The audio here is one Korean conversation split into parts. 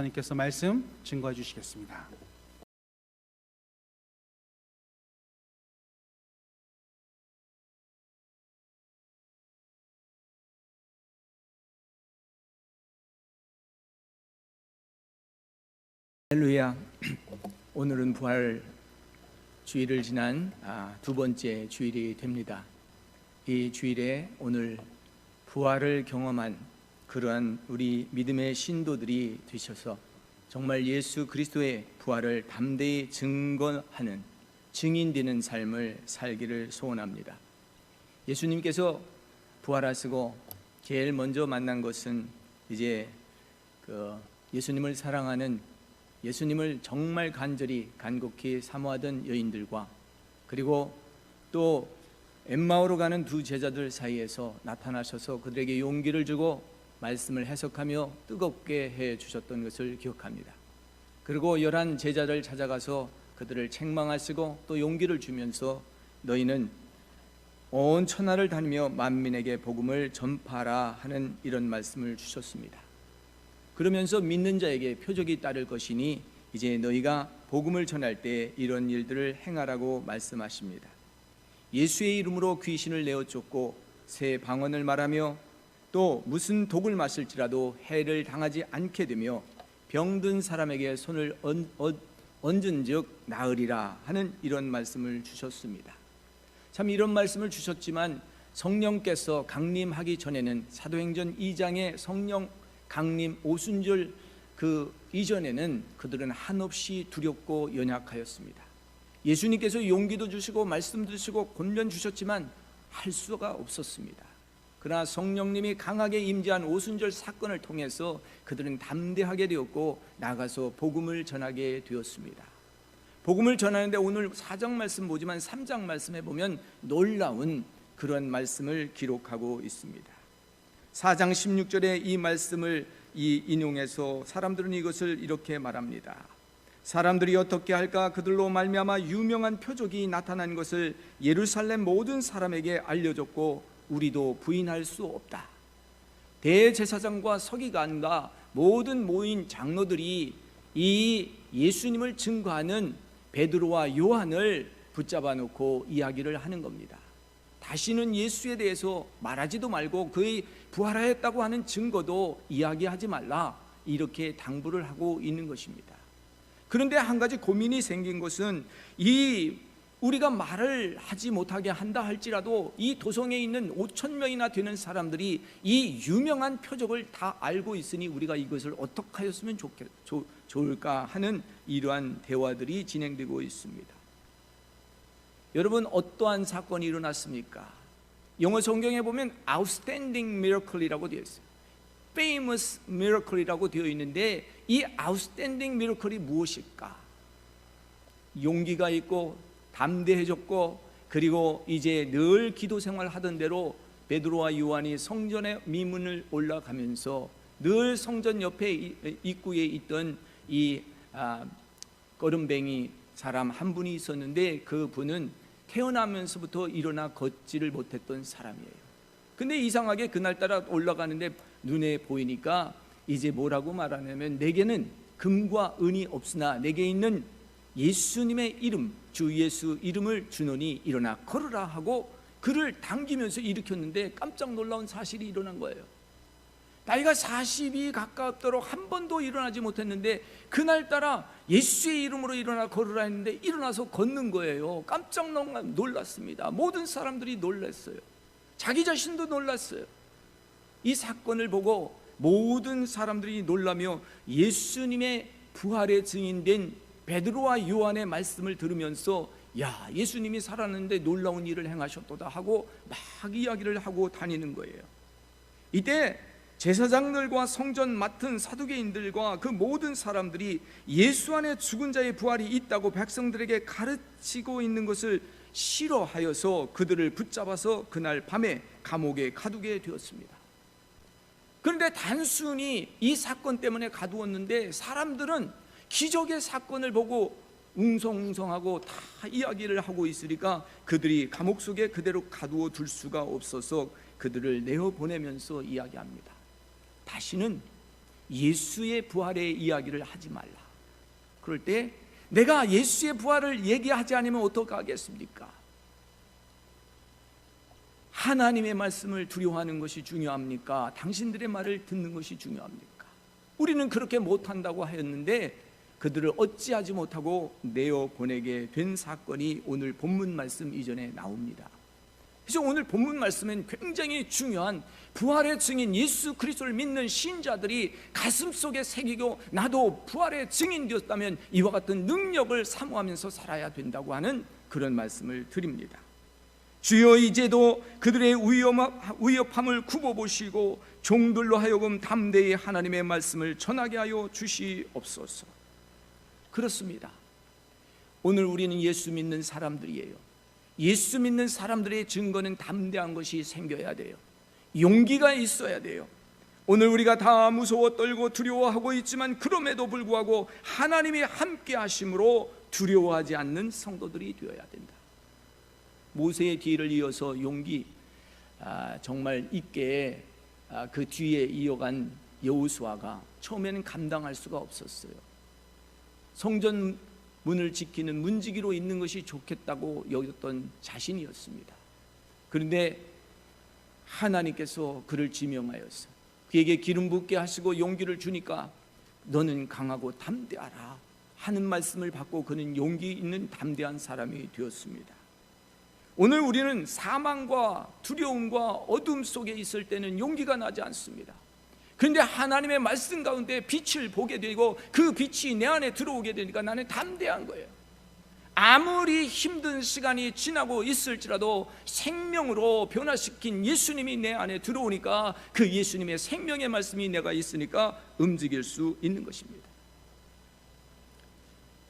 하나님께서 말씀 증거해 주시겠습니다. 할렐루야. 오늘은 부활 주일을 지난 두 번째 주일이 됩니다. 이 주일에 오늘 부활을 경험한 그러한 우리 믿음의 신도들이 되셔서 정말 예수 그리스도의 부활을 담대히 증거하는 증인되는 삶을 살기를 소원합니다. 예수님께서 부활하시고 제일 먼저 만난 것은 이제 예수님을 사랑하는, 예수님을 정말 간곡히 사모하던 여인들과, 그리고 또 엠마오로 가는 두 제자들 사이에서 나타나셔서 그들에게 용기를 주고 말씀을 해석하며 뜨겁게 해 주셨던 것을 기억합니다. 그리고 11 제자를 찾아가서 그들을 책망하시고 또 용기를 주면서 너희는 온 천하를 다니며 만민에게 복음을 전파하라 하는 이런 말씀을 주셨습니다. 그러면서 믿는 자에게 표적이 따를 것이니 이제 너희가 복음을 전할 때 이런 일들을 행하라고 말씀하십니다. 예수의 이름으로 귀신을 내어 쫓고 새 방언을 말하며 또 무슨 독을 마실지라도 해를 당하지 않게 되며 병든 사람에게 손을 얹은즉 나으리라 하는 이런 말씀을 주셨습니다. 참 이런 말씀을 주셨지만 성령께서 강림하기 전에는 사도행전 2장의 성령 강림 오순절 그 이전에는 그들은 한없이 두렵고 연약하였습니다. 예수님께서 용기도 주시고 말씀도 주시고 권면 주셨지만 할 수가 없었습니다. 그러나 성령님이 강하게 임재한 오순절 사건을 통해서 그들은 담대하게 되었고 나가서 복음을 전하게 되었습니다. 복음을 전하는데 오늘 4장 말씀 보지만 3장 말씀에 보면 놀라운 그런 말씀을 기록하고 있습니다. 4장 16절에 이 말씀을 인용해서 사람들은 이것을 이렇게 말합니다. 사람들이 어떻게 할까? 그들로 말미암아 유명한 표적이 나타난 것을 예루살렘 모든 사람에게 알려줬고 우리도 부인할 수 없다. 대제사장과 서기관과 모든 모인 장로들이 이 예수님을 증거하는 베드로와 요한을 붙잡아 놓고 이야기를 하는 겁니다. 다시는 예수에 대해서 말하지도 말고 그의 부활하였다고 하는 증거도 이야기하지 말라, 이렇게 당부를 하고 있는 것입니다. 그런데 한 가지 고민이 생긴 것은 우리가 말을 하지 못하게 한다 할지라도 이 도성에 있는 5,000명이나 되는 사람들이 이 유명한 표적을 다 알고 있으니 우리가 이것을 어떻게 하였으면 좋을까 하는 이러한 대화들이 진행되고 있습니다. 여러분, 어떠한 사건이 일어났습니까? 영어 성경에 보면 outstanding miracle이라고 되어 있어요. famous miracle이라고 되어 있는데 이 outstanding miracle이 무엇일까? 용기가 있고 담대해졌고, 그리고 이제 늘 기도 생활 하던 대로 베드로와 요한이 성전의 미문을 올라가면서 늘 성전 옆에 입구에 있던 이 거름뱅이 사람 한 분이 있었는데 그 분은 태어나면서부터 일어나 걷지를 못했던 사람이에요. 근데 이상하게 그날따라 올라가는데 눈에 보이니까 이제 뭐라고 말하냐면 내게는 금과 은이 없으나 내게 있는 예수님의 이름, 주 예수 이름을 주노니 일어나 걸으라 하고 그를 당기면서 일으켰는데 깜짝 놀라운 사실이 일어난 거예요. 나이가 40이 가깝도록 한 번도 일어나지 못했는데 그날따라 예수의 이름으로 일어나 걸으라 했는데 일어나서 걷는 거예요. 깜짝 놀랐습니다. 모든 사람들이 놀랐어요. 자기 자신도 놀랐어요. 이 사건을 보고 모든 사람들이 놀라며 예수님의 부활의 증인된 베드로와 요한의 말씀을 들으면서 야, 예수님이 살았는데 놀라운 일을 행하셨도다 하고 막 이야기를 하고 다니는 거예요. 이때 제사장들과 성전 맡은 사두개인들과 그 모든 사람들이 예수 안에 죽은 자의 부활이 있다고 백성들에게 가르치고 있는 것을 싫어하여서 그들을 붙잡아서 그날 밤에 감옥에 가두게 되었습니다. 그런데 단순히 이 사건 때문에 가두었는데 사람들은 기적의 사건을 보고 웅성웅성하고 다 이야기를 하고 있으니까 그들이 감옥 속에 그대로 가두어 둘 수가 없어서 그들을 내어보내면서 이야기합니다. 다시는 예수의 부활의 이야기를 하지 말라. 그럴 때 내가 예수의 부활을 얘기하지 않으면 어떡하겠습니까? 하나님의 말씀을 두려워하는 것이 중요합니까? 당신들의 말을 듣는 것이 중요합니까? 우리는 그렇게 못한다고 하였는데 그들을 어찌하지 못하고 내어 보내게 된 사건이 오늘 본문 말씀 이전에 나옵니다. 그래서 오늘 본문 말씀은 굉장히 중요한 부활의 증인 예수 그리스도를 믿는 신자들이 가슴속에 새기고 나도 부활의 증인 되었다면 이와 같은 능력을 사모하면서 살아야 된다고 하는 그런 말씀을 드립니다. 주여 이제도 그들의 위협함을 굽어보시고 종들로 하여금 담대히 하나님의 말씀을 전하게 하여 주시옵소서. 그렇습니다. 오늘 우리는 예수 믿는 사람들이에요. 예수 믿는 사람들의 증거는 담대한 것이 생겨야 돼요. 용기가 있어야 돼요. 오늘 우리가 다 무서워 떨고 두려워하고 있지만 그럼에도 불구하고 하나님이 함께 하심으로 두려워하지 않는 성도들이 되어야 된다. 모세의 뒤를 이어서 용기 정말 있게 그 뒤에 이어간 여호수아가 처음에는 감당할 수가 없었어요. 성전 문을 지키는 문지기로 있는 것이 좋겠다고 여겼던 자신이었습니다. 그런데 하나님께서 그를 지명하여서 그에게 기름 붓게 하시고 용기를 주니까 너는 강하고 담대하라 하는 말씀을 받고 그는 용기 있는 담대한 사람이 되었습니다. 오늘 우리는 사망과 두려움과 어둠 속에 있을 때는 용기가 나지 않습니다. 그런데 하나님의 말씀 가운데 빛을 보게 되고 그 빛이 내 안에 들어오게 되니까 나는 담대한 거예요. 아무리 힘든 시간이 지나고 있을지라도 생명으로 변화시킨 예수님이 내 안에 들어오니까 그 예수님의 생명의 말씀이 내가 있으니까 움직일 수 있는 것입니다.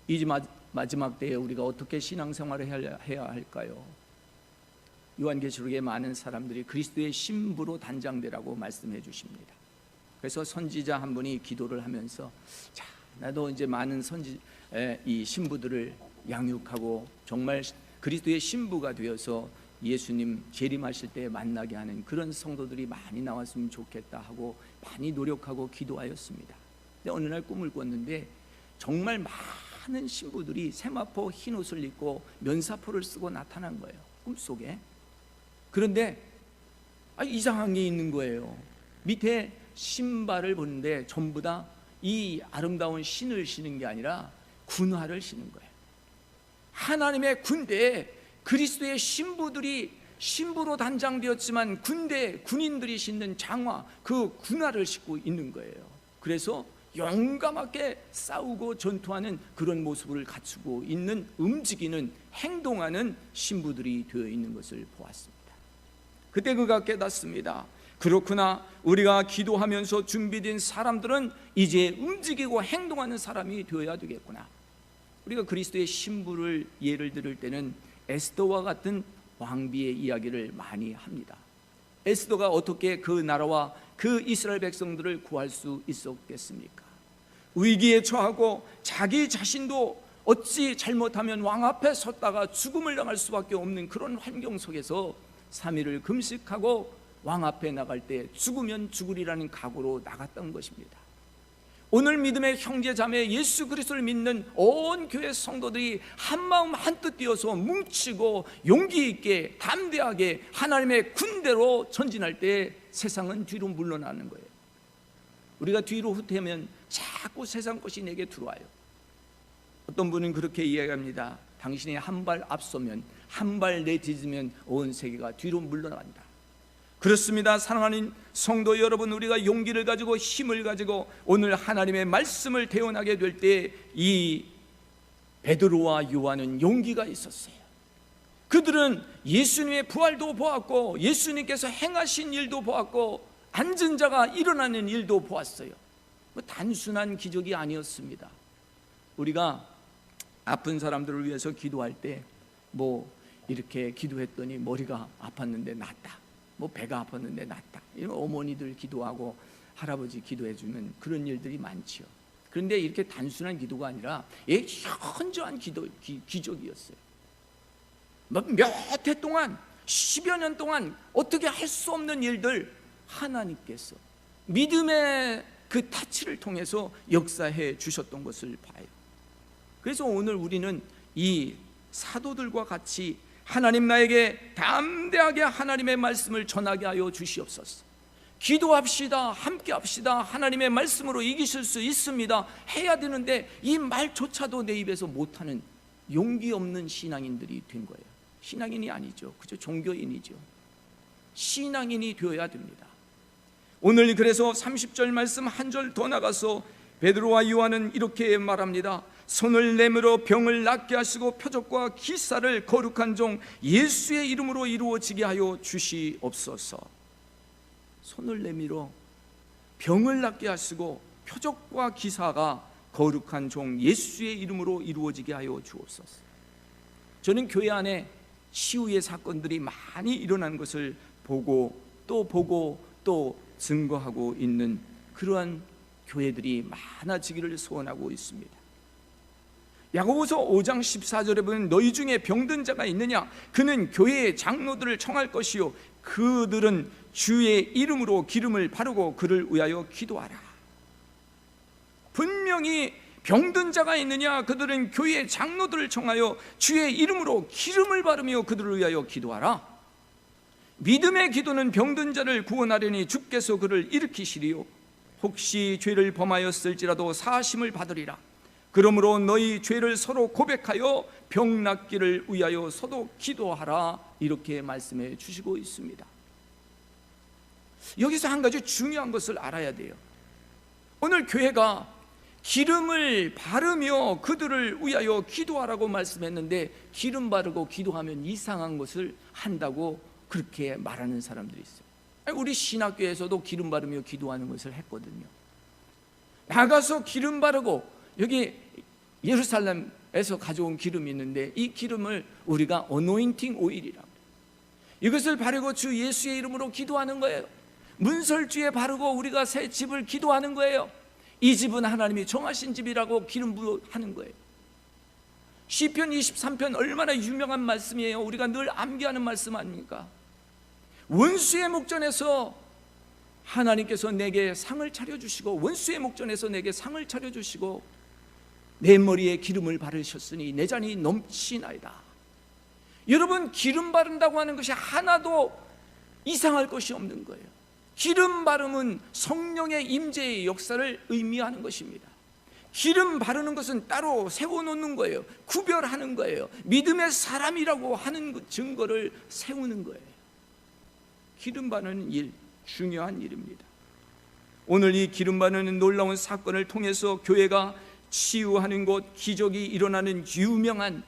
이제 마지막 때에 우리가 어떻게 신앙생활을 해야 할까요? 요한계시록에 많은 사람들이 그리스도의 신부로 단장되라고 말씀해 주십니다. 그래서 선지자 한 분이 기도를 하면서 자, 나도 이제 많은 이 신부들을 양육하고 정말 그리스도의 신부가 되어서 예수님 재림하실 때 만나게 하는 그런 성도들이 많이 나왔으면 좋겠다 하고 많이 노력하고 기도하였습니다. 근데 어느 날 꿈을 꿨는데 정말 많은 신부들이 세마포 흰 옷을 입고 면사포를 쓰고 나타난 거예요, 꿈속에. 그런데 이상한 게 있는 거예요. 밑에 신발을 보는데 전부 다 이 아름다운 신을 신은 게 아니라 군화를 신은 거예요. 하나님의 군대에 그리스도의 신부들이 신부로 단장되었지만 군인들이 신는 장화, 그 군화를 신고 있는 거예요. 그래서 용감하게 싸우고 전투하는 그런 모습을 갖추고 있는, 움직이는, 행동하는 신부들이 되어 있는 것을 보았습니다. 그때 그가 깨닫습니다. 그렇구나, 우리가 기도하면서 준비된 사람들은 이제 움직이고 행동하는 사람이 되어야 되겠구나. 우리가 그리스도의 신부를 예를 들을 때는 에스더와 같은 왕비의 이야기를 많이 합니다. 에스더가 어떻게 그 나라와 그 이스라엘 백성들을 구할 수 있었겠습니까? 위기에 처하고 자기 자신도 어찌 잘못하면 왕 앞에 섰다가 죽음을 당할 수밖에 없는 그런 환경 속에서 3일을 금식하고 왕 앞에 나갈 때 죽으면 죽으리라는 각오로 나갔던 것입니다. 오늘 믿음의 형제 자매 예수 그리스도를 믿는 온 교회 성도들이 한마음 한뜻 되어서 뭉치고 용기 있게 담대하게 하나님의 군대로 전진할 때 세상은 뒤로 물러나는 거예요. 우리가 뒤로 후퇴하면 자꾸 세상 것이 내게 들어와요. 어떤 분은 그렇게 이야기합니다. 당신이 한 발 앞서면, 한 발 내딛으면 온 세계가 뒤로 물러나간다. 그렇습니다. 사랑하는 성도 여러분, 우리가 용기를 가지고 힘을 가지고 오늘 하나님의 말씀을 대언하게 될 때 이 베드로와 요한은 용기가 있었어요. 그들은 예수님의 부활도 보았고 예수님께서 행하신 일도 보았고 앉은 자가 일어나는 일도 보았어요. 단순한 기적이 아니었습니다. 우리가 아픈 사람들을 위해서 기도할 때 이렇게 기도했더니 머리가 아팠는데 낫다, 배가 아팠는데 낫다, 이런 어머니들 기도하고 할아버지 기도해주면 그런 일들이 많지요. 그런데 이렇게 단순한 기도가 아니라 현저한 기적이었어요. 몇 해 동안, 10여 년 동안 어떻게 할 수 없는 일들 하나님께서 믿음의 그 타치를 통해서 역사해 주셨던 것을 봐요. 그래서 오늘 우리는 이 사도들과 같이 하나님 나에게 담대하게 하나님의 말씀을 전하게 하여 주시옵소서. 기도합시다, 함께 합시다, 하나님의 말씀으로 이기실 수 있습니다 해야 되는데 이 말조차도 내 입에서 못하는 용기 없는 신앙인들이 된 거예요. 신앙인이 아니죠. 그저 종교인이죠. 신앙인이 되어야 됩니다. 오늘 그래서 30절 말씀 한 절 더 나가서 베드로와 요한은 이렇게 말합니다. 손을 내밀어 병을 낫게 하시고 표적과 기사를 거룩한 종 예수의 이름으로 이루어지게 하여 주시옵소서. 손을 내밀어 병을 낫게 하시고 표적과 기사가 거룩한 종 예수의 이름으로 이루어지게 하여 주옵소서. 저는 교회 안에 치유의 사건들이 많이 일어난 것을 보고 또 증거하고 있는 그러한 교회들이 많아지기를 소원하고 있습니다. 야고보서 5장 14절에 보면 너희 중에 병든 자가 있느냐? 그는 교회의 장로들을 청할 것이요 그들은 주의 이름으로 기름을 바르고 그를 위하여 기도하라. 분명히 병든 자가 있느냐? 그들은 교회의 장로들을 청하여 주의 이름으로 기름을 바르며 그들을 위하여 기도하라. 믿음의 기도는 병든 자를 구원하려니 주께서 그를 일으키시리요 혹시 죄를 범하였을지라도 사하심을 받으리라. 그러므로 너희 죄를 서로 고백하여 병 낫기를 위하여 서로 기도하라. 이렇게 말씀해 주시고 있습니다. 여기서 한 가지 중요한 것을 알아야 돼요. 오늘 교회가 기름을 바르며 그들을 위하여 기도하라고 말씀했는데 기름 바르고 기도하면 이상한 것을 한다고 그렇게 말하는 사람들이 있어요. 우리 신학교에서도 기름 바르며 기도하는 것을 했거든요. 나가서 기름 바르고 여기 예루살렘에서 가져온 기름이 있는데 이 기름을 우리가 어노인팅 오일이라고, 이것을 바르고 주 예수의 이름으로 기도하는 거예요. 문설주에 바르고 우리가 새 집을 기도하는 거예요. 이 집은 하나님이 정하신 집이라고 기름 부어하는 거예요. 시편 23편 얼마나 유명한 말씀이에요. 우리가 늘 암기하는 말씀 아닙니까? 원수의 목전에서 하나님께서 내게 상을 차려주시고 원수의 목전에서 내게 상을 차려주시고 내 머리에 기름을 바르셨으니 내 잔이 넘치나이다. 여러분, 기름 바른다고 하는 것이 하나도 이상할 것이 없는 거예요. 기름 바름은 성령의 임재의 역사를 의미하는 것입니다. 기름 바르는 것은 따로 세워놓는 거예요. 구별하는 거예요. 믿음의 사람이라고 하는 증거를 세우는 거예요. 기름 바르는 일, 중요한 일입니다. 오늘 이 기름 바르는 놀라운 사건을 통해서 교회가 치유하는 곳, 기적이 일어나는 유명한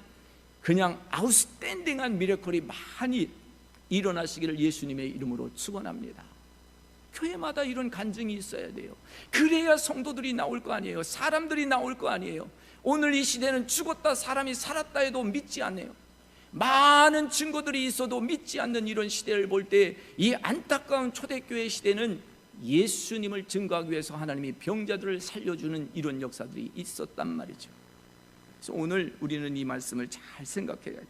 그냥 아웃스탠딩한 미래컬이 많이 일어나시기를 예수님의 이름으로 축원합니다. 교회마다 이런 간증이 있어야 돼요. 그래야 성도들이 나올 거 아니에요. 사람들이 나올 거 아니에요. 오늘 이 시대는 죽었다 사람이 살았다 해도 믿지 않네요. 많은 증거들이 있어도 믿지 않는 이런 시대를 볼 때 이 안타까운 초대교회 시대는 예수님을 증거하기 위해서 하나님이 병자들을 살려주는 이런 역사들이 있었단 말이죠. 그래서 오늘 우리는 이 말씀을 잘 생각해야 돼요.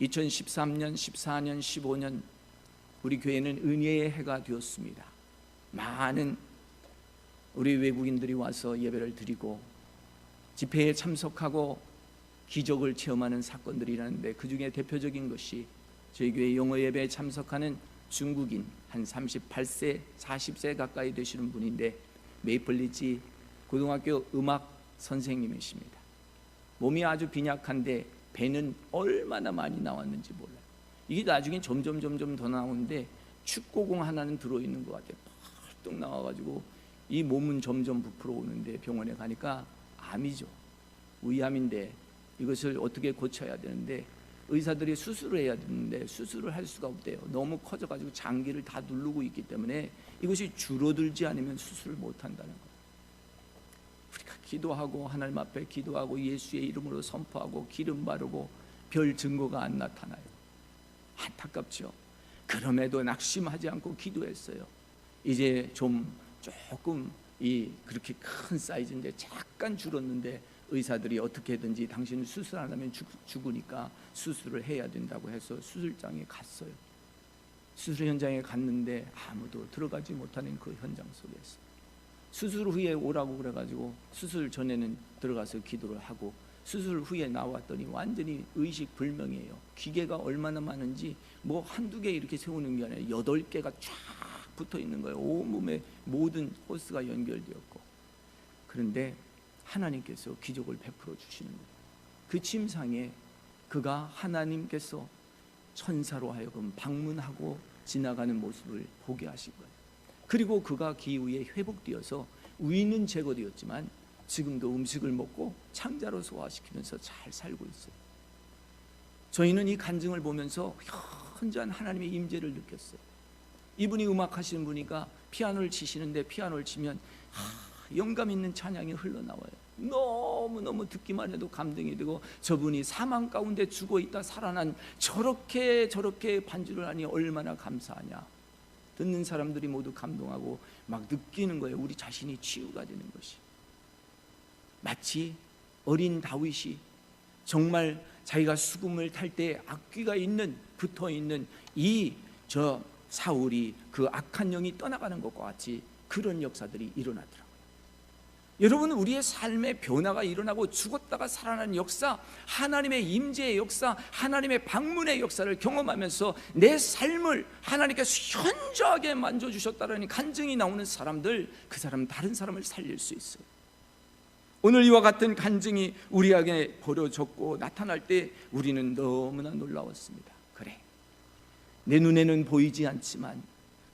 2013년, 14년, 15년 우리 교회는 은혜의 해가 되었습니다. 많은 우리 외국인들이 와서 예배를 드리고 집회에 참석하고 기적을 체험하는 사건들이 일어나는데 그 중에 대표적인 것이 저희 교회 영어 예배에 참석하는 중국인 한 38세, 40세 가까이 되시는 분인데 메이플리지 고등학교 음악 선생님이십니다. 몸이 아주 빈약한데 배는 얼마나 많이 나왔는지 몰라요. 이게 나중에 점점 더 나오는데 축구공 하나는 들어있는 것 같아요. 펄떡 나와가지고 이 몸은 점점 부풀어 오는데 병원에 가니까 암이죠. 위암인데 이것을 어떻게 고쳐야 되는데 의사들이 수술을 해야 되는데 수술을 할 수가 없대요. 너무 커져가지고 장기를 다 누르고 있기 때문에 이것이 줄어들지 않으면 수술을 못한다는 거예요. 우리가 기도하고 하나님 앞에 기도하고 예수의 이름으로 선포하고 기름 바르고 별 증거가 안 나타나요. 안타깝죠. 그럼에도 낙심하지 않고 기도했어요. 이제 조금 그렇게 큰 사이즈인데 잠깐 줄었는데 의사들이 어떻게든지 당신을 수술 안 하면 죽으니까 수술을 해야 된다고 해서 수술장에 갔어요. 수술 현장에 갔는데 아무도 들어가지 못하는 그 현장 속에서 수술 후에 오라고 그래가지고 수술 전에는 들어가서 기도를 하고 수술 후에 나왔더니 완전히 의식불명이에요. 기계가 얼마나 많은지 뭐 한두 개 이렇게 세우는 게 아니라 8개가 쫙 붙어 있는 거예요. 온몸에 모든 호스가 연결되었고, 그런데 하나님께서 기적을 베풀어 주시는 거예요. 그 침상에 그가 하나님께서 천사로 하여금 방문하고 지나가는 모습을 보게 하신 거예요. 그리고 그가 기후에 회복되어서 위는 제거되었지만 지금도 음식을 먹고 창자로 소화시키면서 잘 살고 있어요. 저희는 이 간증을 보면서 현저한 하나님의 임재를 느꼈어요. 이분이 음악하시는 분이니까 피아노를 치시는데 피아노를 치면 영감 있는 찬양이 흘러나와요. 너무너무 듣기만 해도 감동이 되고, 저분이 사망 가운데 죽어있다 살아난 저렇게 반주를 하니 얼마나 감사하냐. 듣는 사람들이 모두 감동하고 막 느끼는 거예요. 우리 자신이 치유가 되는 것이. 마치 어린 다윗이 정말 자기가 수금을 탈 때 악귀가 있는 붙어있는 사울이 그 악한 영이 떠나가는 것과 같이 그런 역사들이 일어나더라고요. 여러분, 우리의 삶의 변화가 일어나고 죽었다가 살아나는 역사, 하나님의 임재의 역사, 하나님의 방문의 역사를 경험하면서 내 삶을 하나님께서 현저하게 만져주셨다는 간증이 나오는 사람들, 그 사람은 다른 사람을 살릴 수 있어요. 오늘 이와 같은 간증이 우리에게 벌어졌고 나타날 때 우리는 너무나 놀라웠습니다. 그래, 내 눈에는 보이지 않지만,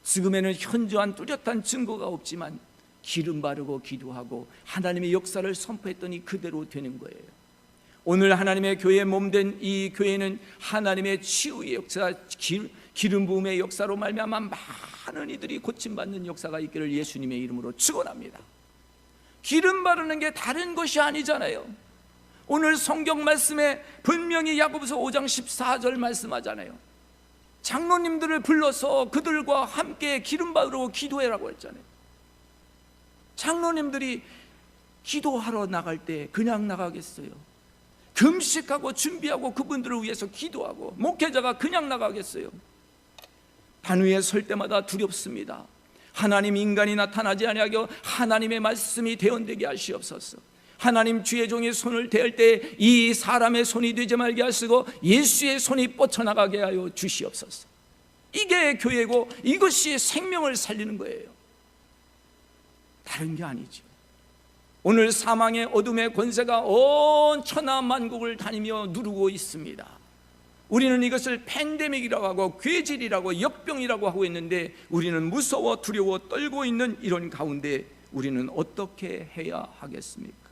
지금에는 현저한 뚜렷한 증거가 없지만 기름 바르고 기도하고 하나님의 역사를 선포했더니 그대로 되는 거예요. 오늘 하나님의 교회의 몸된 이 교회는 하나님의 치유의 역사, 기름 부음의 역사로 말미암아 많은 이들이 고침받는 역사가 있기를 예수님의 이름으로 축원합니다. 기름 바르는 게 다른 것이 아니잖아요. 오늘 성경 말씀에 분명히 야고보서 5장 14절 말씀하잖아요. 장로님들을 불러서 그들과 함께 기름 바르고 기도해라고 했잖아요. 장로님들이 기도하러 나갈 때 그냥 나가겠어요? 금식하고 준비하고 그분들을 위해서 기도하고 목회자가 그냥 나가겠어요? 단 위에 설 때마다 두렵습니다. 하나님, 인간이 나타나지 아니하게 하나님의 말씀이 대언되게 하시옵소서. 하나님, 주의 종의 손을 대할 때 이 사람의 손이 되지 말게 하시고 예수의 손이 뻗쳐나가게 하여 주시옵소서. 이게 교회고 이것이 생명을 살리는 거예요. 다른 게 아니죠. 오늘 사망의 어둠의 권세가 온 천하 만국을 다니며 누르고 있습니다. 우리는 이것을 팬데믹이라고 하고 괴질이라고 역병이라고 하고 있는데, 우리는 무서워 두려워 떨고 있는 이런 가운데 우리는 어떻게 해야 하겠습니까?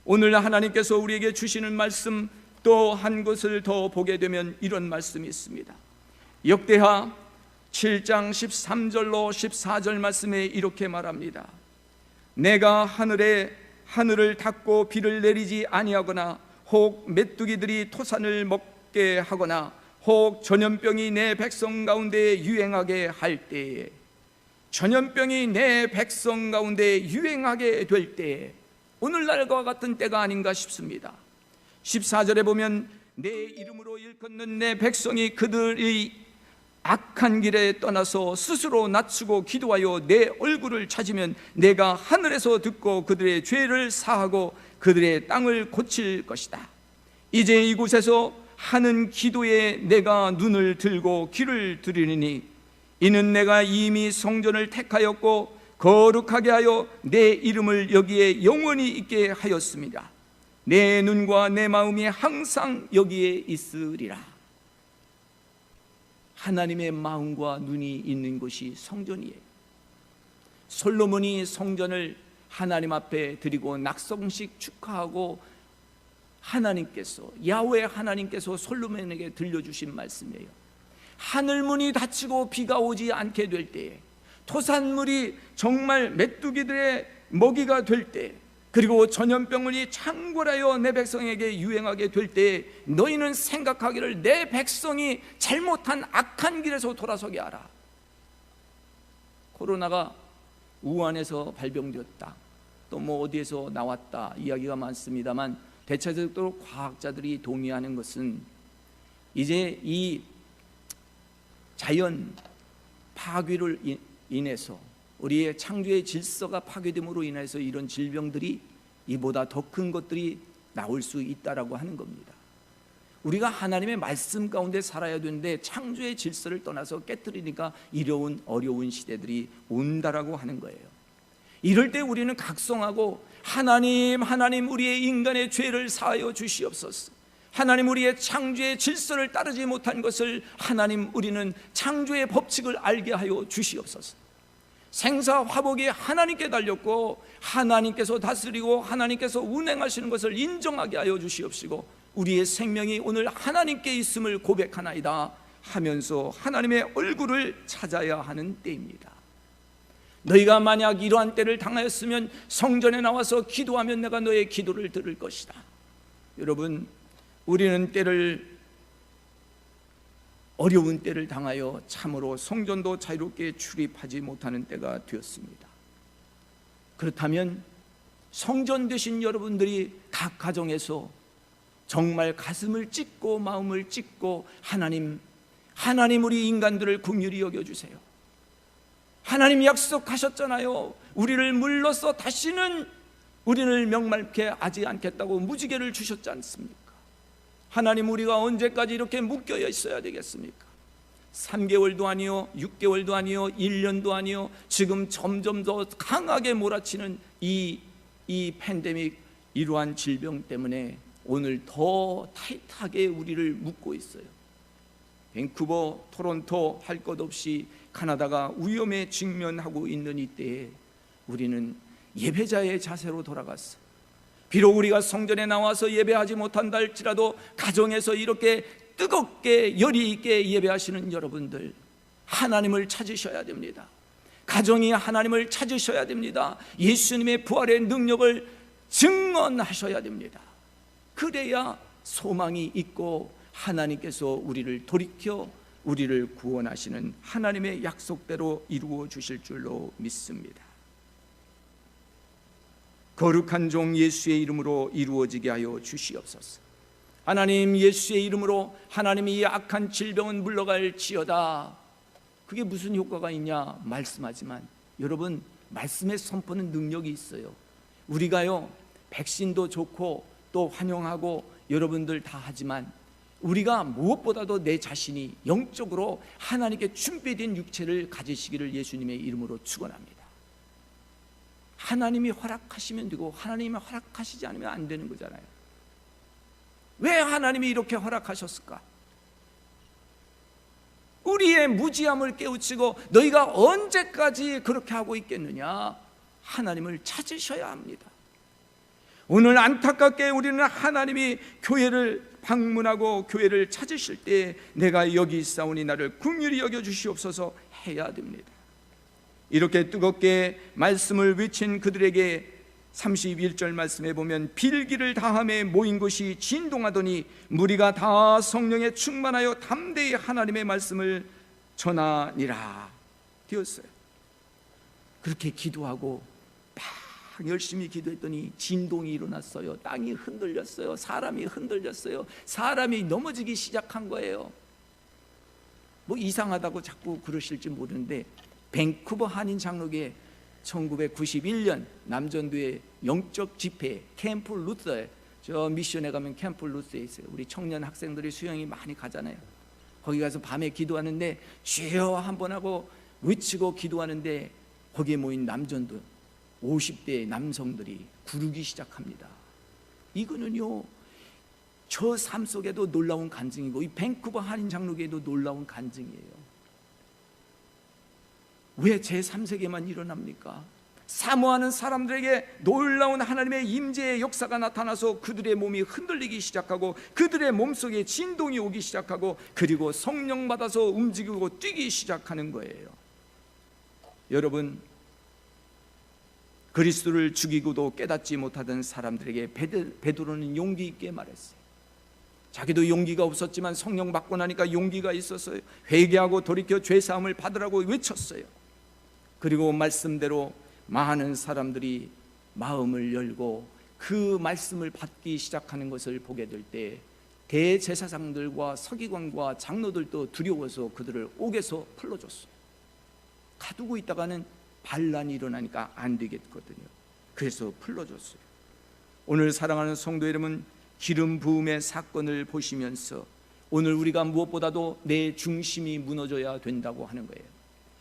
오늘 하나님께서 우리에게 주시는 말씀, 또 한 것을 더 보게 되면 이런 말씀이 있습니다. 역대하 7장 13절로 14절 말씀에 이렇게 말합니다. 내가 하늘을 닫고 비를 내리지 아니하거나, 혹 메뚜기들이 토산을 먹게 하거나, 혹 전염병이 내 백성 가운데 유행하게 할 때에, 전염병이 내 백성 가운데 유행하게 될 때에, 오늘날과 같은 때가 아닌가 싶습니다. 14절에 보면 내 이름으로 일컫는 내 백성이 그들의 악한 길에 떠나서 스스로 낮추고 기도하여 내 얼굴을 찾으면 내가 하늘에서 듣고 그들의 죄를 사하고 그들의 땅을 고칠 것이다. 이제 이곳에서 하는 기도에 내가 눈을 들고 귀를 들으리니, 이는 내가 이미 성전을 택하였고 거룩하게 하여 내 이름을 여기에 영원히 있게 하였습니다. 내 눈과 내 마음이 항상 여기에 있으리라. 하나님의 마음과 눈이 있는 곳이 성전이에요. 솔로몬이 성전을 하나님 앞에 드리고 낙성식 축하하고 하나님께서, 야훼 하나님께서 솔로몬에게 들려주신 말씀이에요. 하늘문이 닫히고 비가 오지 않게 될 때에, 토산물이 정말 메뚜기들의 먹이가 될 때, 그리고 전염병이 창궐하여 내 백성에게 유행하게 될 때, 너희는 생각하기를 내 백성이 잘못한 악한 길에서 돌아서게 하라. 코로나가 우한에서 발병되었다, 또 뭐 어디에서 나왔다 이야기가 많습니다만, 대체적으로 과학자들이 동의하는 것은 이제 이 자연 파괴를 인해서, 우리의 창조의 질서가 파괴됨으로 인해서 이런 질병들이, 이보다 더 큰 것들이 나올 수 있다라고 하는 겁니다. 우리가 하나님의 말씀 가운데 살아야 되는데 창조의 질서를 떠나서 깨트리니까 이런 어려운 시대들이 온다라고 하는 거예요. 이럴 때 우리는 각성하고, 하나님 우리의 인간의 죄를 사하여 주시옵소서. 하나님, 우리의 창조의 질서를 따르지 못한 것을 하나님, 우리는 창조의 법칙을 알게 하여 주시옵소서. 생사화복이 하나님께 달렸고 하나님께서 다스리고 하나님께서 운행하시는 것을 인정하게 하여 주시옵시고, 우리의 생명이 오늘 하나님께 있음을 고백하나이다 하면서 하나님의 얼굴을 찾아야 하는 때입니다. 너희가 만약 이러한 때를 당하였으면 성전에 나와서 기도하면 내가 너의 기도를 들을 것이다. 여러분, 우리는 어려운 때를 당하여 참으로 성전도 자유롭게 출입하지 못하는 때가 되었습니다. 그렇다면 성전 되신 여러분들이 각 가정에서 정말 가슴을 찢고 마음을 찢고, 하나님 우리 인간들을 긍휼히 여겨주세요. 하나님 약속하셨잖아요. 우리를 물러서 다시는 우리를 명망케 하지 않겠다고 무지개를 주셨지 않습니까? 하나님, 우리가 언제까지 이렇게 묶여 있어야 되겠습니까? 3개월도 아니요, 6개월도 아니요, 1년도 아니요, 지금 점점 더 강하게 몰아치는 이 팬데믹, 이러한 질병 때문에 오늘 더 타이트하게 우리를 묶고 있어요. 밴쿠버, 토론토 할 것 없이 가나다가 위험에 직면하고 있는 이때에 우리는 예배자의 자세로 돌아갔어. 비록 우리가 성전에 나와서 예배하지 못한다 할지라도 가정에서 이렇게 뜨겁게 열의 있게 예배하시는 여러분들, 하나님을 찾으셔야 됩니다. 가정이 하나님을 찾으셔야 됩니다. 예수님의 부활의 능력을 증언하셔야 됩니다. 그래야 소망이 있고 하나님께서 우리를 돌이켜 우리를 구원하시는 하나님의 약속대로 이루어 주실 줄로 믿습니다. 거룩한 종 예수의 이름으로 이루어지게 하여 주시옵소서. 하나님, 예수의 이름으로 하나님이 이 악한 질병은 물러갈지어다. 그게 무슨 효과가 있냐 말씀하지만, 여러분, 말씀의 선포는 능력이 있어요. 우리가요, 백신도 좋고 또 환영하고 여러분들 다 하지만, 우리가 무엇보다도 내 자신이 영적으로 하나님께 준비된 육체를 가지시기를 예수님의 이름으로 축원합니다. 하나님이 허락하시면 되고 하나님이 허락하시지 않으면 안 되는 거잖아요. 왜 하나님이 이렇게 허락하셨을까? 우리의 무지함을 깨우치고 너희가 언제까지 그렇게 하고 있겠느냐? 하나님을 찾으셔야 합니다. 오늘 안타깝게 우리는 하나님이 교회를 방문하고 교회를 찾으실 때 내가 여기 있사오니 나를 긍휼히 여겨주시옵소서 해야 됩니다. 이렇게 뜨겁게 말씀을 외친 그들에게 31절 말씀에 보면, 빌기를 다함에 모인 곳이 진동하더니 무리가 다 성령에 충만하여 담대히 하나님의 말씀을 전하니라 되었어요. 그렇게 기도하고 막 열심히 기도했더니 진동이 일어났어요. 땅이 흔들렸어요. 사람이 흔들렸어요. 사람이 넘어지기 시작한 거예요. 뭐 이상하다고 자꾸 그러실지 모르는데, 밴쿠버 한인 장로교회 1991년 남전도의 영적 집회 캠프 루터에, 저 미션에 가면 캠프 루터에 있어요. 우리 청년 학생들이 수영이 많이 가잖아요. 거기 가서 밤에 기도하는데 주여 한번 하고 외치고 기도하는데, 거기에 모인 남전도 50대 남성들이 구르기 시작합니다. 이거는요, 저 삶 속에도 놀라운 간증이고 이 밴쿠버 한인 장로교회도 놀라운 간증이에요. 왜 제3세계만 일어납니까? 사모하는 사람들에게 놀라운 하나님의 임재의 역사가 나타나서 그들의 몸이 흔들리기 시작하고 그들의 몸속에 진동이 오기 시작하고, 그리고 성령 받아서 움직이고 뛰기 시작하는 거예요. 여러분, 그리스도를 죽이고도 깨닫지 못하던 사람들에게 베드로는 용기 있게 말했어요. 자기도 용기가 없었지만 성령 받고 나니까 용기가 있었어요. 회개하고 돌이켜 죄사함을 받으라고 외쳤어요. 그리고 말씀대로 많은 사람들이 마음을 열고 그 말씀을 받기 시작하는 것을 보게 될 때 대제사장들과 서기관과 장로들도 두려워서 그들을 옥에서 풀어줬어요. 가두고 있다가는 반란이 일어나니까 안 되겠거든요. 그래서 풀어줬어요. 오늘 사랑하는 성도 여러분, 기름 부음의 사건을 보시면서 오늘 우리가 무엇보다도 내 중심이 무너져야 된다고 하는 거예요.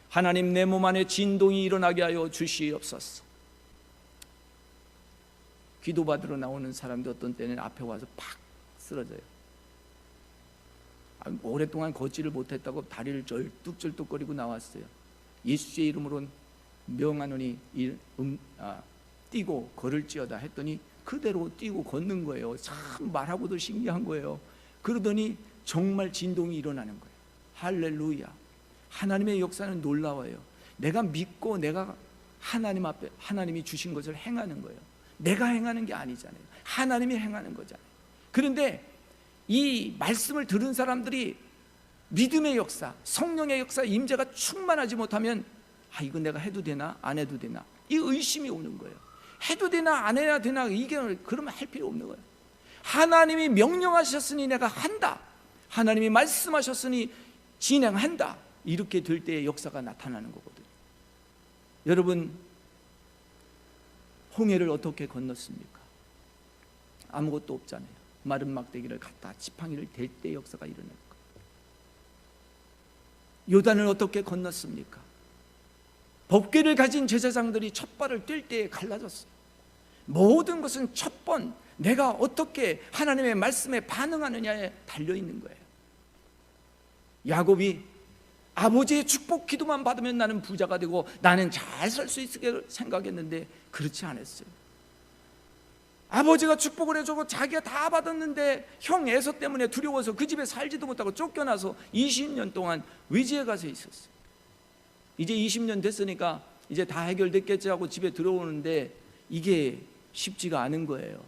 하나님, 내 몸 안에 진동이 일어나게 하여 주시옵소서. 기도받으러 나오는 사람도 어떤 때는 앞에 와서 팍 쓰러져요. 오랫동안 걷지를 못했다고 다리를 절뚝절뚝거리고 나왔어요. 예수의 이름으로 명하노니 뛰고 걸을지어다 했더니 그대로 뛰고 걷는 거예요. 참 말하고도 신기한 거예요. 그러더니 정말 진동이 일어나는 거예요. 할렐루야. 하나님의 역사는 놀라워요. 내가 믿고 내가 하나님 앞에 하나님이 주신 것을 행하는 거예요. 내가 행하는 게 아니잖아요. 하나님이 행하는 거잖아요. 그런데 이 말씀을 들은 사람들이 믿음의 역사, 성령의 역사, 임재가 충만하지 못하면 이거 내가 해도 되나 안 해도 되나, 이 의심이 오는 거예요. 해도 되나 안 해야 되나, 이게 그러면 할 필요 없는 거예요. 하나님이 명령하셨으니 내가 한다, 하나님이 말씀하셨으니 진행한다, 이렇게 될 때의 역사가 나타나는 거거든요. 여러분, 홍해를 어떻게 건넜습니까? 아무것도 없잖아요. 마른 막대기를 갖다 지팡이를 댈 때 역사가 일어날 거예요. 요단을 어떻게 건넜습니까? 법궤를 가진 제사장들이 첫 발을 뗄 때에 갈라졌어요. 모든 것은 첫 번 내가 어떻게 하나님의 말씀에 반응하느냐에 달려있는 거예요. 야곱이 아버지의 축복 기도만 받으면 나는 부자가 되고 나는 잘 살 수 있을 생각했는데 그렇지 않았어요. 아버지가 축복을 해주고 자기가 다 받았는데 형 에서 때문에 두려워서 그 집에 살지도 못하고 쫓겨나서 20년 동안 외지에 가서 있었어요. 이제 20년 됐으니까 이제 다 해결됐겠지 하고 집에 들어오는데 이게 쉽지가 않은 거예요.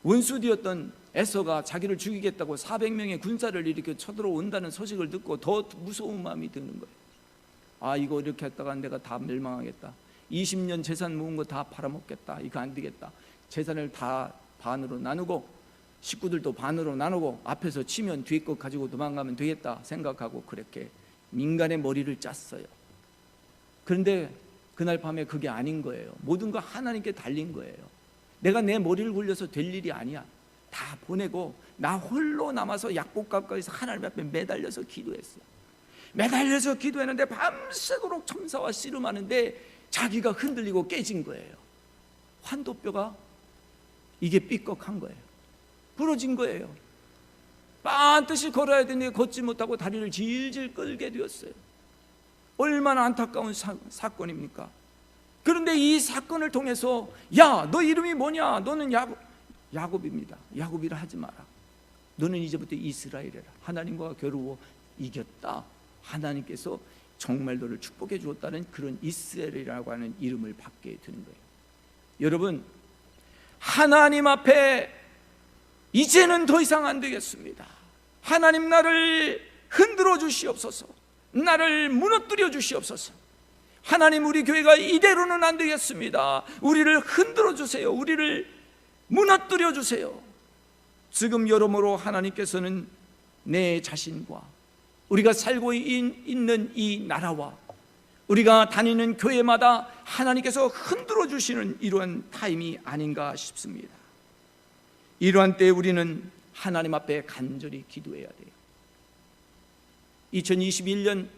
원수되었던 에서가 자기를 죽이겠다고 400명의 군사를 이렇게 쳐들어온다는 소식을 듣고 더 무서운 마음이 드는 거예요. 이거 이렇게 했다가 내가 다 멸망하겠다. 20년 재산 모은 거 다 팔아먹겠다. 이거 안 되겠다. 재산을 다 반으로 나누고 식구들도 반으로 나누고 앞에서 치면 뒤에 거 가지고 도망가면 되겠다 생각하고 그렇게 민간의 머리를 짰어요. 그런데 그날 밤에 그게 아닌 거예요. 모든 거 하나님께 달린 거예요. 내가 내 머리를 굴려서 될 일이 아니야. 다 보내고 나 홀로 남아서 약복 가까이서 하나님 앞에 매달려서 기도했어요. 매달려서 기도했는데 밤새도록 천사와 씨름하는데 자기가 흔들리고 깨진 거예요. 환도뼈가 이게 삐걱한 거예요. 부러진 거예요. 반드시 걸어야 되는데 걷지 못하고 다리를 질질 끌게 되었어요. 얼마나 안타까운 사건입니까? 그런데 이 사건을 통해서 야, 너 이름이 뭐냐? 너는 야곱입니다. 야곱이라 하지 마라. 너는 이제부터 이스라엘이라. 하나님과 겨루어 이겼다. 하나님께서 정말 너를 축복해 주었다는 그런 이스라엘이라고 하는 이름을 받게 되는 거예요. 여러분, 하나님 앞에 이제는 더 이상 안 되겠습니다. 하나님, 나를 흔들어 주시옵소서. 나를 무너뜨려 주시옵소서. 하나님, 우리 교회가 이대로는 안 되겠습니다. 우리를 흔들어 주세요. 우리를 무너뜨려 주세요. 지금 여러모로 하나님께서는 내 자신과 우리가 살고 있는 이 나라와 우리가 다니는 교회마다 하나님께서 흔들어 주시는 이러한 타임이 아닌가 싶습니다. 이러한 때에 우리는 하나님 앞에 간절히 기도해야 돼요. 2021년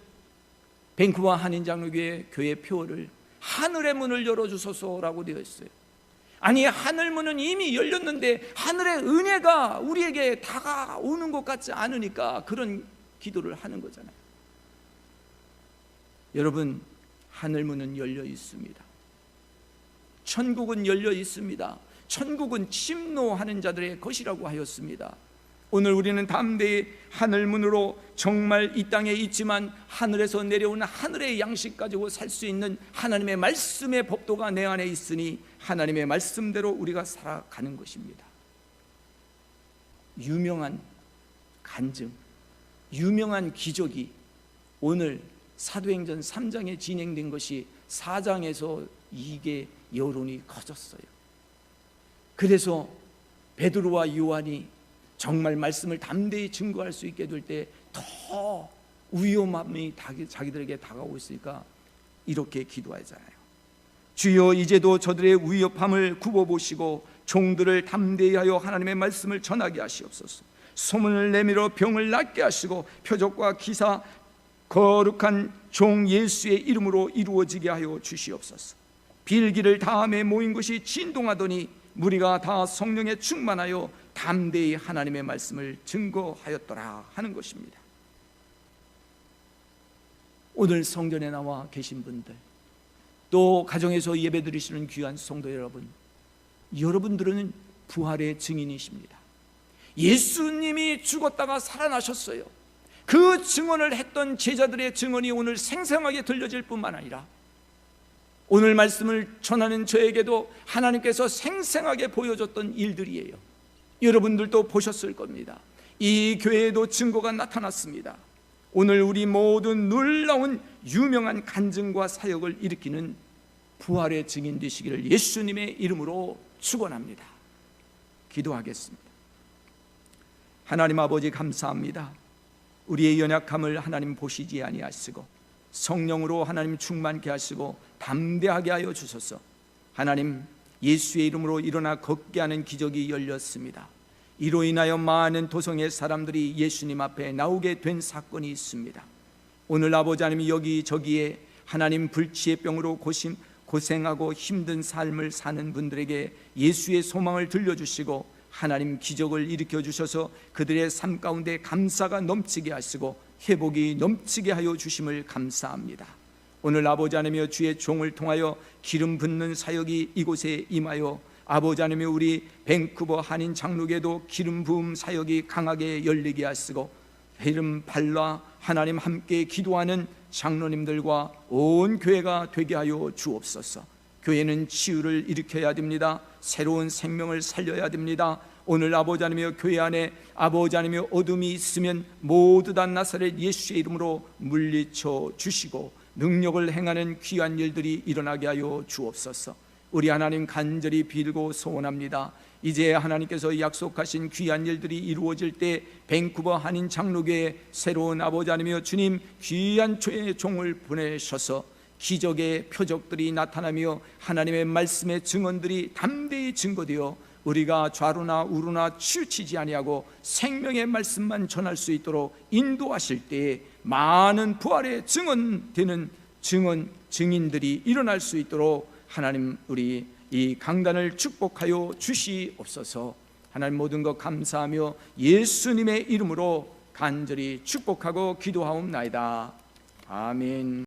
밴쿠버 한인장로교회 교회 표어를 하늘의 문을 열어주소서라고 되어 있어요. 아니, 하늘 문은 이미 열렸는데 하늘의 은혜가 우리에게 다가오는 것 같지 않으니까 그런 기도를 하는 거잖아요. 여러분, 하늘 문은 열려 있습니다. 천국은 열려 있습니다. 천국은 침노하는 자들의 것이라고 하였습니다. 오늘 우리는 담대히 하늘 문으로 정말 이 땅에 있지만 하늘에서 내려오는 하늘의 양식 가지고 살 수 있는 하나님의 말씀의 법도가 내 안에 있으니 하나님의 말씀대로 우리가 살아가는 것입니다. 유명한 간증, 유명한 기적이 오늘 사도행전 3장에 진행된 것이 4장에서 이게 여론이 커졌어요. 그래서 베드로와 요한이 정말 말씀을 담대히 증거할 수 있게 될 때 더 위험함이 자기들에게 다가오고 있으니까 이렇게 기도하잖아요. 주여, 이제도 저들의 위협함을 굽어보시고 종들을 담대히 하여 하나님의 말씀을 전하게 하시옵소서. 소문을 내밀어 병을 낫게 하시고 표적과 기사 거룩한 종 예수의 이름으로 이루어지게 하여 주시옵소서. 빌기를 다음에 모인 것이 진동하더니 무리가 다 성령에 충만하여 담대히 하나님의 말씀을 증거하였더라 하는 것입니다. 오늘 성전에 나와 계신 분들, 또 가정에서 예배드리시는 귀한 성도 여러분, 여러분들은 부활의 증인이십니다. 예수님이 죽었다가 살아나셨어요. 그 증언을 했던 제자들의 증언이 오늘 생생하게 들려질 뿐만 아니라 오늘 말씀을 전하는 저에게도 하나님께서 생생하게 보여줬던 일들이에요. 여러분들도 보셨을 겁니다. 이 교회에도 증거가 나타났습니다. 오늘 우리 모든 놀라운 유명한 간증과 사역을 일으키는 부활의 증인 되시기를 예수님의 이름으로 축원합니다. 기도하겠습니다. 하나님 아버지, 감사합니다. 우리의 연약함을 하나님 보시지 아니하시고 성령으로 하나님 충만케 하시고 담대하게 하여 주소서. 하나님, 예수의 이름으로 일어나 걷게 하는 기적이 열렸습니다. 이로 인하여 많은 도성의 사람들이 예수님 앞에 나오게 된 사건이 있습니다. 오늘 아버지 하나님, 여기저기에 하나님 불치의 병으로 고생하고 힘든 삶을 사는 분들에게 예수의 소망을 들려주시고 하나님 기적을 일으켜 주셔서 그들의 삶 가운데 감사가 넘치게 하시고 회복이 넘치게 하여 주심을 감사합니다. 오늘 아버지 하나님이여, 주의 종을 통하여 기름 붓는 사역이 이곳에 임하여 아버지 하나님이여, 우리 밴쿠버 한인 장로교에도 기름 부음 사역이 강하게 열리게 하시고 기름 발라 하나님 함께 기도하는 장로님들과 온 교회가 되게 하여 주옵소서. 교회는 치유를 일으켜야 됩니다. 새로운 생명을 살려야 됩니다. 오늘 아버지 하나님이여, 교회 안에 아버지 하나님이여, 어둠이 있으면 모두 다 나사렛 예수의 이름으로 물리쳐 주시고 능력을 행하는 귀한 일들이 일어나게 하여 주옵소서. 우리 하나님 간절히 빌고 소원합니다. 이제 하나님께서 약속하신 귀한 일들이 이루어질 때 밴쿠버 한인 장로교회 새로운 아버지 하나님이여, 주님 귀한 주의 종을 보내셔서 기적의 표적들이 나타나며 하나님의 말씀의 증언들이 담대히 증거되어 우리가 좌로나 우로나 치우치지 아니하고 생명의 말씀만 전할 수 있도록 인도하실 때에 많은 부활의 증언되는 증인들이 일어날 수 있도록 하나님, 우리 이 강단을 축복하여 주시옵소서. 하나님, 모든 것 감사하며 예수님의 이름으로 간절히 축복하고 기도하옵나이다. 아멘.